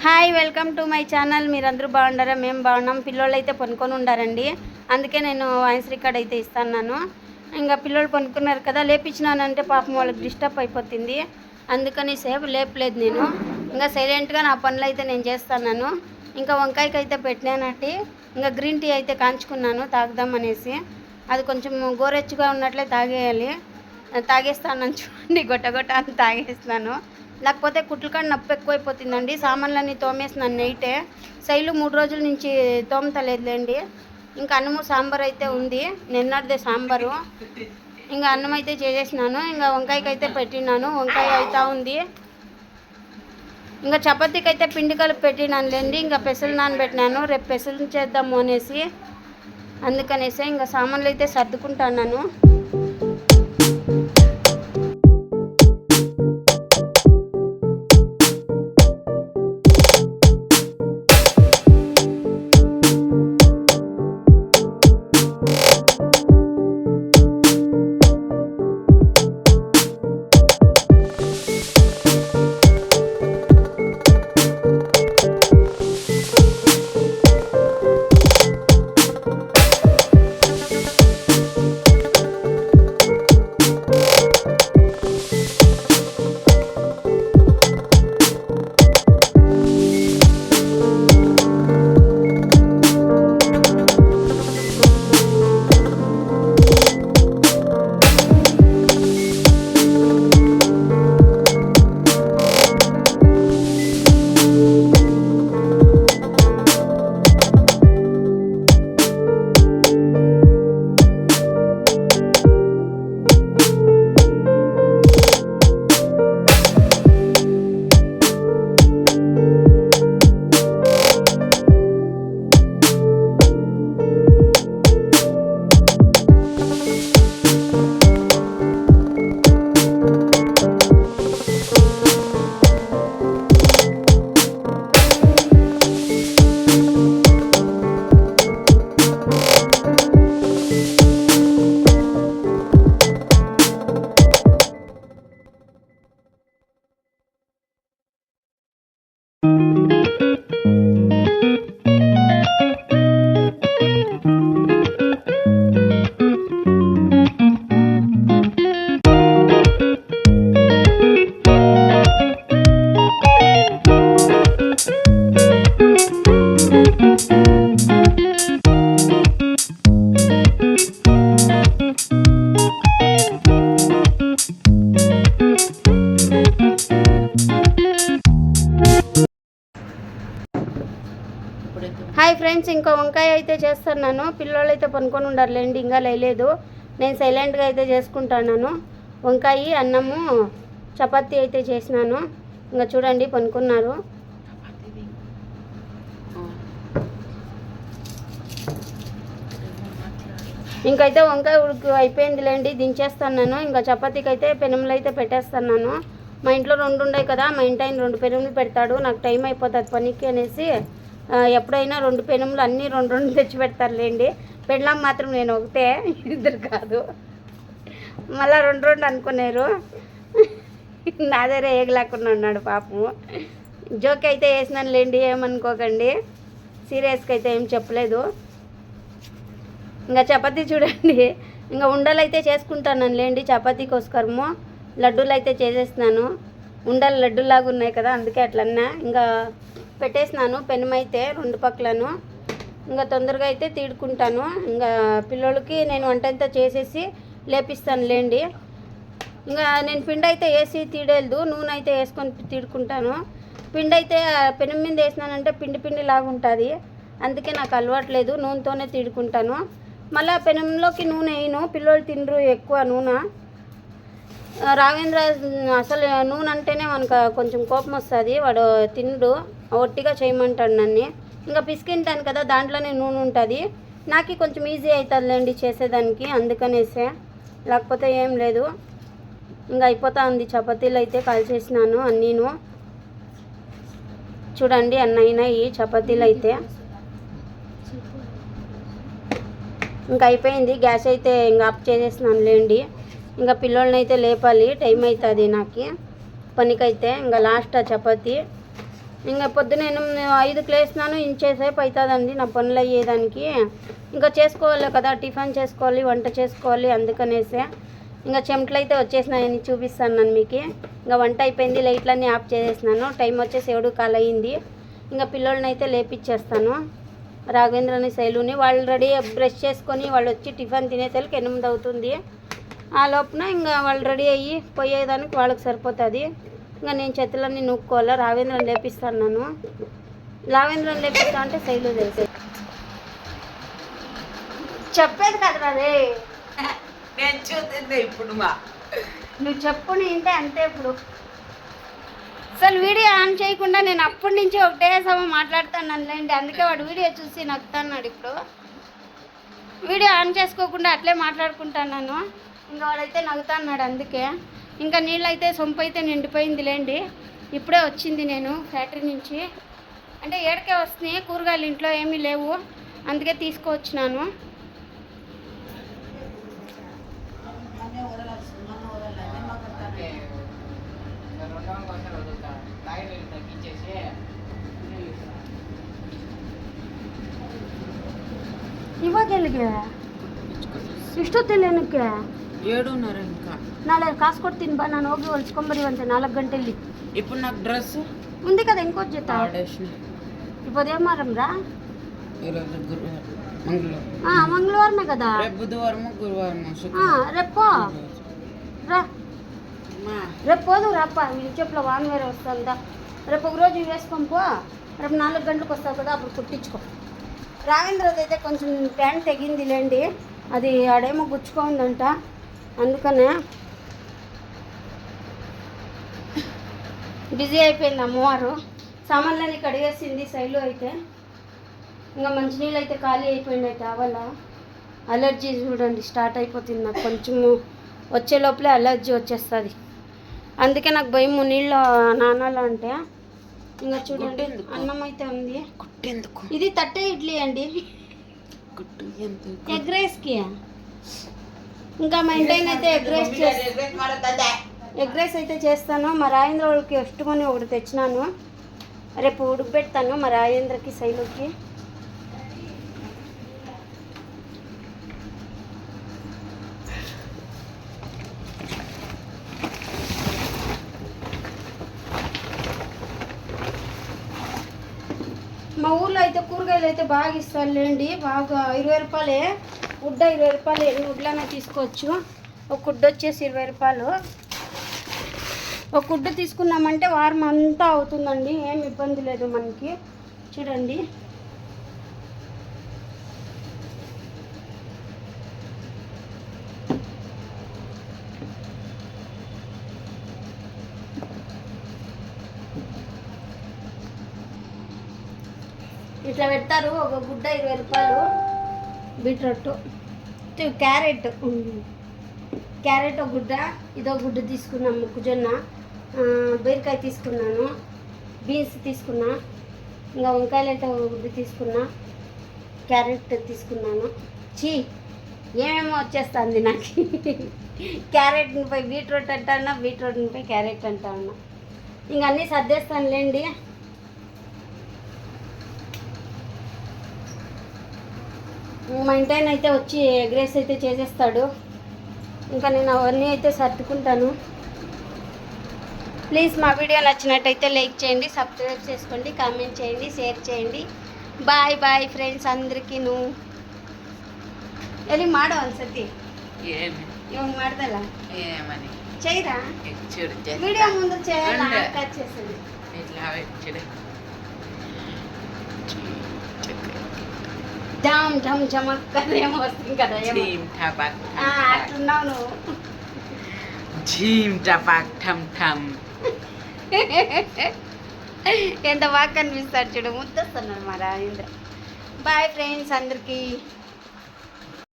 Hi, welcome to my channel. మీరందరూ బాగుండారా? మేము బాగున్నాం. పిల్లోళ్ళు అయితే పనుకొని ఉండారండి, అందుకే నేను వాయిస్ రికార్డ్ అయితే ఇస్తున్నాను. ఇంకా పిల్లోళ్ళు పనుకున్నారు కదా, లేపించినానంటే పాపం వాళ్ళకి డిస్టర్బ్ అయిపోతుంది, అందుకని సేపు లేపలేదు నేను. ఇంకా సైలెంట్గా నా పనులు అయితే నేను చేస్తున్నాను. ఇంకా వంకాయకి అయితే పెట్టినానంటే ఇంకా గ్రీన్ టీ అయితే కాంచుకున్నాను తాగుదామనేసి. అది కొంచెం గోరెచ్చుగా ఉన్నట్లే తాగేస్తాను చూడండి, గొట్ట అని తాగేస్తాను. లేకపోతే కుట్లకాడ నొప్పి ఎక్కువైపోతుందండి. సామాన్లన్నీ తోమేసినాను నైటే. శైలు 3 రోజుల నుంచి తోమతలేదులేండి. ఇంకా అన్నము సాంబార్ అయితే ఉంది, నిన్నటిదే సాంబారు. ఇంకా అన్నం అయితే చేసేసినాను. ఇంకా వంకాయకి అయితే పెట్టినాను, వంకాయ అవుతా ఉంది. ఇంకా చపాతీకి అయితే పిండి కలిపి పెట్టినానులేండి. ఇంకా పెసలు నానబెట్టినాను, రేపు పెసలు చేద్దాము అనేసి. అందుకనేసి ఇంకా సామాన్లు అయితే సర్దుకుంటున్నాను. హాయ్ ఫ్రెండ్స్, ఇంకో వంకాయ అయితే చేస్తున్నాను. పిల్లలు అయితే పనుకొని ఉండారులేండి, ఇంకా లేలేదు. నేను సైలెంట్గా అయితే చేసుకుంటున్నాను. వంకాయ, అన్నము, చపాతీ అయితే చేసినాను. ఇంకా చూడండి పనుకున్నారు. ఇంకైతే వంకాయ ఉడుకు అయిపోయిందిలేండి, దించేస్తున్నాను. ఇంకా చపాతీకి అయితే పెనుములు అయితే పెట్టేస్తున్నాను. మా ఇంట్లో 2 ఉన్నాయి కదా, మా ఇంటి ఆయన 2 పెనుములు పెడతాడు. నాకు టైం అయిపోతుంది పనికి అనేసి ఎప్పుడైనా 2 పెనుములు అన్నీ 2 తెచ్చి పెడతారులేండి. పెళ్ళాం మాత్రం నేను ఒకటే, ఇద్దరు కాదు. మళ్ళీ 2 అనుకున్నారు. నా దగ్గర ఏగలేకుండా ఉన్నాడు పాపము. జోక్ అయితే వేసినాను లేండి, ఏమనుకోకండి. సీరియస్గా అయితే ఏం చెప్పలేదు. ఇంకా చపాతీ చూడండి, ఇంకా ఉండలు అయితే చేసుకుంటాను లేండి. చపాతీ కోసకరము లడ్డూలు అయితే చేసేస్తున్నాను. ఉండలు లడ్డూలాగా ఉన్నాయి కదా, అందుకే అట్లన్నా. ఇంకా పెట్టేసినాను పెనమైతే 2 పక్కలను. ఇంకా తొందరగా అయితే తీడుకుంటాను. ఇంకా పిల్లలకి నేను వంట అంతా చేసేసి లేపిస్తాను లేండి. ఇంకా నేను పిండి అయితే వేసి తీడేదు, నూనె అయితే వేసుకొని తీడుకుంటాను. పిండి అయితే పెనం మీద వేసినానంటే పిండి లాగా ఉంటుంది, అందుకే నాకు అలవాట్లేదు. నూనెతోనే తీడుకుంటాను. మళ్ళీ పెనంలోకి నూనె వేయను, పిల్లలు తినరు ఎక్కువ నూనె. రాఘవేంద్ర అసలు నూనె అంటేనే మనకు కొంచెం కోపం వస్తుంది, వాడు తినడు, ఒట్టిగా చేయమంటాడు నన్ను. ఇంకా పిసికింటాను కదా, దాంట్లోనే నూనె ఉంటుంది. నాకు కొంచెం ఈజీ అవుతుందిలేండి చేసేదానికి, అందుకనేసే. లేకపోతే ఏం లేదు. ఇంకా అయిపోతా ఉంది. చపాతీలు అయితే కాల్చేసినాను అన్నీను. చూడండి అన్నయినాయి చపాతీలు అయితే. ఇంకా అయిపోయింది. గ్యాస్ అయితే ఇంకా ఆఫ్ చేసేసినాను లేండి. ఇంకా పిల్లోళ్ళని అయితే లేపాలి, టైం అవుతుంది నాకు పనికైతే. ఇంకా లాస్ట్ చపాతీ ఇంకా పొద్దున 5కి లేసినాను, ఇంచేసేపు అవుతుందండి నా పనులు అయ్యేదానికి. ఇంకా చేసుకోవాలి కదా, టిఫిన్ చేసుకోవాలి, వంట చేసుకోవాలి, అందుకనేసే ఇంకా చెమటలు అయితే వచ్చేసినాయని చూపిస్తాను నేను మీకు. ఇంకా వంట అయిపోయింది, లైట్లన్నీ ఆఫ్ చేసేసినాను. టైం వచ్చేసి 7 కాల్ అయ్యింది. ఇంకా పిల్లల్ని అయితే లేపిచ్చేస్తాను, రాఘవేంద్రని శైలుని. వాళ్ళు రెడీ బ్రష్ చేసుకొని వాళ్ళు వచ్చి టిఫిన్ తినేసరికి 8 అవుతుంది. ఆ లోపున ఇంకా వాళ్ళు రెడీ అయ్యి పోయేదానికి వాళ్ళకి సరిపోతుంది. ఇంకా నేను చేతులన్నీ నూక్కోవాలా. రాఘవేంద్రని లేపిస్తాను నేను. రాఘవేంద్రని లేపిస్తా అంటే శైలు తెలిసే చెప్పేది కదరా రే. నేను చూసింది ఇప్పుడు నువ్వు చెప్పు అంటే అంతే. ఇప్పుడు అసలు వీడియో ఆన్ చేయకుండా నేను అప్పటి నుంచి ఒకటే సమయం మాట్లాడుతానులేండి. అందుకే వాడు వీడియో చూసి నక్కుతున్నాడు. ఇప్పుడు వీడియో ఆన్ చేసుకోకుండా అట్లే మాట్లాడుకుంటాను. ఇంకా వాడైతే నవ్వుతున్నాడు. అందుకే ఇంకా నీళ్ళు అయితే సొంపు అయితే నిండిపోయిందిలేండి. ఇప్పుడే వచ్చింది నేను ఫ్యాక్టరీ నుంచి. అంటే ఏడకే వస్తున్నాయి కూరగాయలు, ఇంట్లో ఏమీ లేవు, అందుకే తీసుకువచ్చినాను. ಇವಾಗೆಲ್ಲಿಗೆ ಇಷ್ಟೊತ್ತಿಲ್ಲ ಏನಕ್ಕೆ 7:30 ఇంకా. ನಾಳೆ ಕಾಸು ಕೊಡ್ತೀನಿ ಬಾ, ನಾನು ಹೋಗಿ ಹೊಲ್ಸ್ಕೊಂಬರಿವಂತೆ 4 గంటಲ್ಲಿ. ఇప్పుడు నాకు డ్రెస్ ఉంది కదా ఇంకోటి జత. ఇప్పుడు ఏం వారం రా? ఈరోజు గురువారం, మంగళవారమే కదా. రేపు బుధవారం, గురువారం, రేపు రా, రేపు పోదు రాప్ప. చెప్పుల వాన్ వేరే వస్తుందా. రేపు ఒక రోజు వేసుకొని పో, రేపు 4 గంటలకు వస్తావు కదా, అప్పుడు కుట్టించుకో. రావేంద్రది అయితే కొంచెం ప్యాంట్ తెగిందిలేండి, అది ఆడేమో గుచ్చుకోందంట, అందుకనే బిజీ అయిపోయింది అమ్మవారు. సామాన్లన్నీ కడిగేసింది శైలు అయితే. ఇంకా మంచినీళ్ళు అయితే ఖాళీ అయిపోయినాయి తావాల. అలర్జీ చూడండి స్టార్ట్ అయిపోతుంది నాకు. కొంచెము వచ్చే లోపలే అలర్జీ వచ్చేస్తుంది. అందుకే నాకు భయం నీళ్ళు నానాల అంటే. ఇంకా చూడండి అన్నం అయితే ఉంది. ఇది తట్టే ఇడ్లీ అండి, ఎగ్ రైస్కి. ఇంకా మెయింటైన్ అయితే ఎగ్ రైస్ అయితే చేస్తాను. మా రాజేంద్ర వాళ్ళకి ఇష్టమని ఒకటి తెచ్చినాను, రేపు ఉడకబెడతాను మా రాజేంద్రకి శైలుకి. మా ఊర్లో అయితే కూరగాయలు అయితే బాగా ఇస్తారులేండి, బాగా 20 రూపాయలే గుడ్డ. 20 రూపాయలు ఎన్ని గుడ్లైనా తీసుకోవచ్చు. ఒక గుడ్డ వచ్చేసి 20 రూపాయలు. ఒక గుడ్డ తీసుకున్నామంటే వారం అంతా అవుతుందండి, ఏం ఇబ్బంది లేదు మనకి. చూడండి ఇట్లా పెడతారు. ఒక గుడ్డ 20 రూపాయలు. బీట్రూట్, క్యారెట్ ఒక గుడ్డ, ఇదో గుడ్డ తీసుకున్నాను. మొక్కజొన్న, బీరకాయ తీసుకున్నాను, బీన్స్ తీసుకున్నా, ఇంకా వంకాయలు అయితే ఒక గుడ్డ తీసుకున్నా, క్యారెట్ తీసుకున్నాను. ఏమేమో వచ్చేస్తుంది నాకు. క్యారెట్ని పై బీట్రూట్ అంటాను, బీట్రూట్ని పై క్యారెట్ అంటాను. ఇంక అన్నీ సర్దేస్తానులేండి. మా ఇంటాయన అయితే వచ్చి ఎగ్ రైస్ అయితే చేసేస్తాడు. ఇంకా నేను అవన్నీ అయితే సర్దుకుంటాను. ప్లీజ్ మా వీడియో నచ్చినట్టయితే లైక్ చేయండి, సబ్స్క్రైబ్ చేసుకోండి, కామెంట్ చేయండి, షేర్ చేయండి. ಬಾಯ್ ಬಾಯ್ ಫ್ರೆಂಡ್ಸ್ అందరికీ ಎಲ್ಲಿ ಮಾಡೋ ಒಂದ್ಸತಿ ಇವಾಗ ಮಾಡ್ದಲ್ಲ చేయరా వీడియో ముందు చేయాలి కట్ చేసేది ఢమ్ ఢమ్ చమక్ ఏమో వస్తుంది కదా అట్లున్నావు నువ్వు ఝీమ్ టపాక్ ఠమ్ ఠమ్ ఎంత బాగా కనిపిస్తాడు చూడు ముద్దొస్తున్నాడు మా రాజేంద్ర. బాయ్ ఫ్రెండ్స్ అందరికీ.